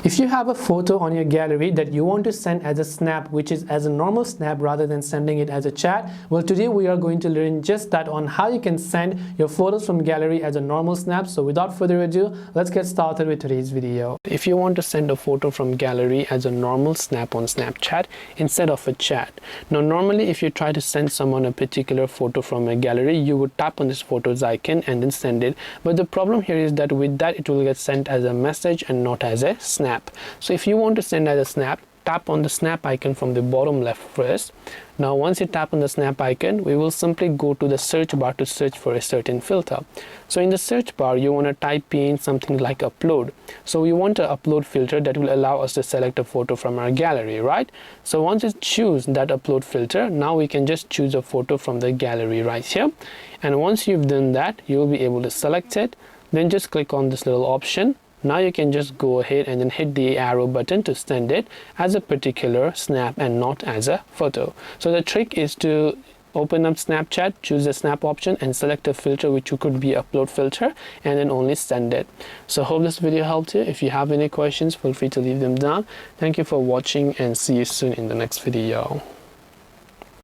If you have a photo on your gallery that you want to send as a snap, which is as a normal snap rather than sending it as a chat, well, today we are going to learn just that on how you can send your photos from gallery as a normal snap. So without further ado, let's get started with today's video. If you want to send a photo from gallery as a normal snap on Snapchat instead of a chat. Now normally if you try to send someone a particular photo from a gallery, you would tap on this photos icon and then send it. But the problem here is that with that it will get sent as a message and not as a snap. So if you want to send as a snap, tap on the snap icon from the bottom left first. Now once you tap on the snap icon, we will simply go to the search bar to search for a certain filter. So in the search bar, you want to type in something like upload. So we want an upload filter that will allow us to select a photo from our gallery, right? So once you choose that upload filter, now we can just choose a photo from the gallery right here. And once you've done that, you will be able to select it. Then just click on this little option. Now you can just go ahead and then hit the arrow button to send it as a particular snap and not as a photo. So the trick is to open up Snapchat, choose the snap option and select a filter which could be upload filter and then only send it. So hope this video helped you. If you have any questions, feel free to leave them down. Thank you for watching and see you soon in the next video.